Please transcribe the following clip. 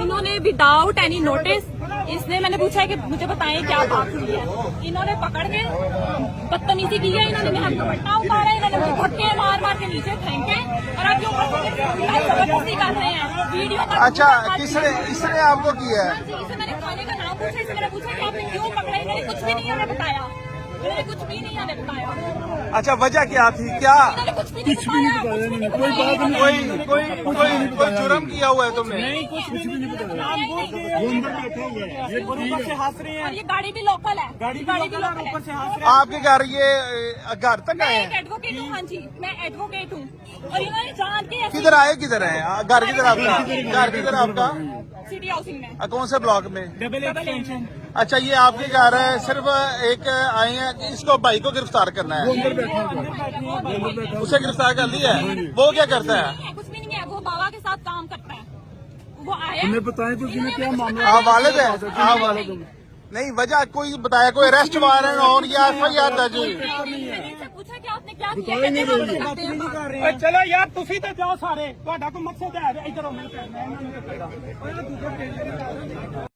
इन्होंने without any notice, इसने मैंने पूछा है कि मुझे बताएं क्या बात हुई है, इन्होंने पकड़ के बदतमीजी की है, इन्होंने मेरा दुपट्टा उतारा, इन्होंने मुझे धक्के मार मार के नीचे फेंके और अब जो जबरदस्ती कर रहे हैं वीडियो। अच्छा, किसने आपको किया है? इसे मैंने खाने का नाम पूछा, इसे मैंने पूछा कि आपने क्यों पकड़ा, इन्होंने कुछ भी नहीं हमें बताया, इन्होंने कुछ भी नहीं हमें बताया। अच्छा, वजह क्या थी? क्या कुछ भी नहीं बताया, कोई जुर्म किया हुआ है तुमने? नहीं, कुछ भी नहीं बताया। ये ऊपर से हंस रहे हैं, और ये गाड़ी भी लोकल है, गाड़ी भी लोकल है, ऊपर से हंस रहे हैं। आपके घर ये घर तक मैं आए एक हैं? एडवोकेट हूँ। हाँ जी, मैं एडवोकेट हूँ और इन्होंने जान के किधर आए? किधर है घर? किधर आपका घर? किधर आपका? सिटी हाउसिंग में कौन से ब्लॉक में? Double extension. अच्छा, ये आपके घर है, सिर्फ एक आए हैं कि इसको भाई को गिरफ्तार करना है। उसे गिरफ्तार कर दिया है? वो क्या करता है? कुछ भी नहीं है, वो बाबा के साथ काम करता है। वो आया, उन्हें बताएं तो क्या मामला? आप वालिद है? आप वालिद नहीं, वजह कोई बताया? कोई अरेस्ट वारंट और या FIR दर्ज हुई? पूछा कि आपने क्या किया? चलो यार, तुसी तो जाओ सारे, ਤੁਹਾਡਾ ਕੋਈ ਮਕਸਦ ਹੈ ਇਧਰੋਂ ਮੈਂ ਕਰਨਾ ਇਹਨਾਂ ਨੂੰ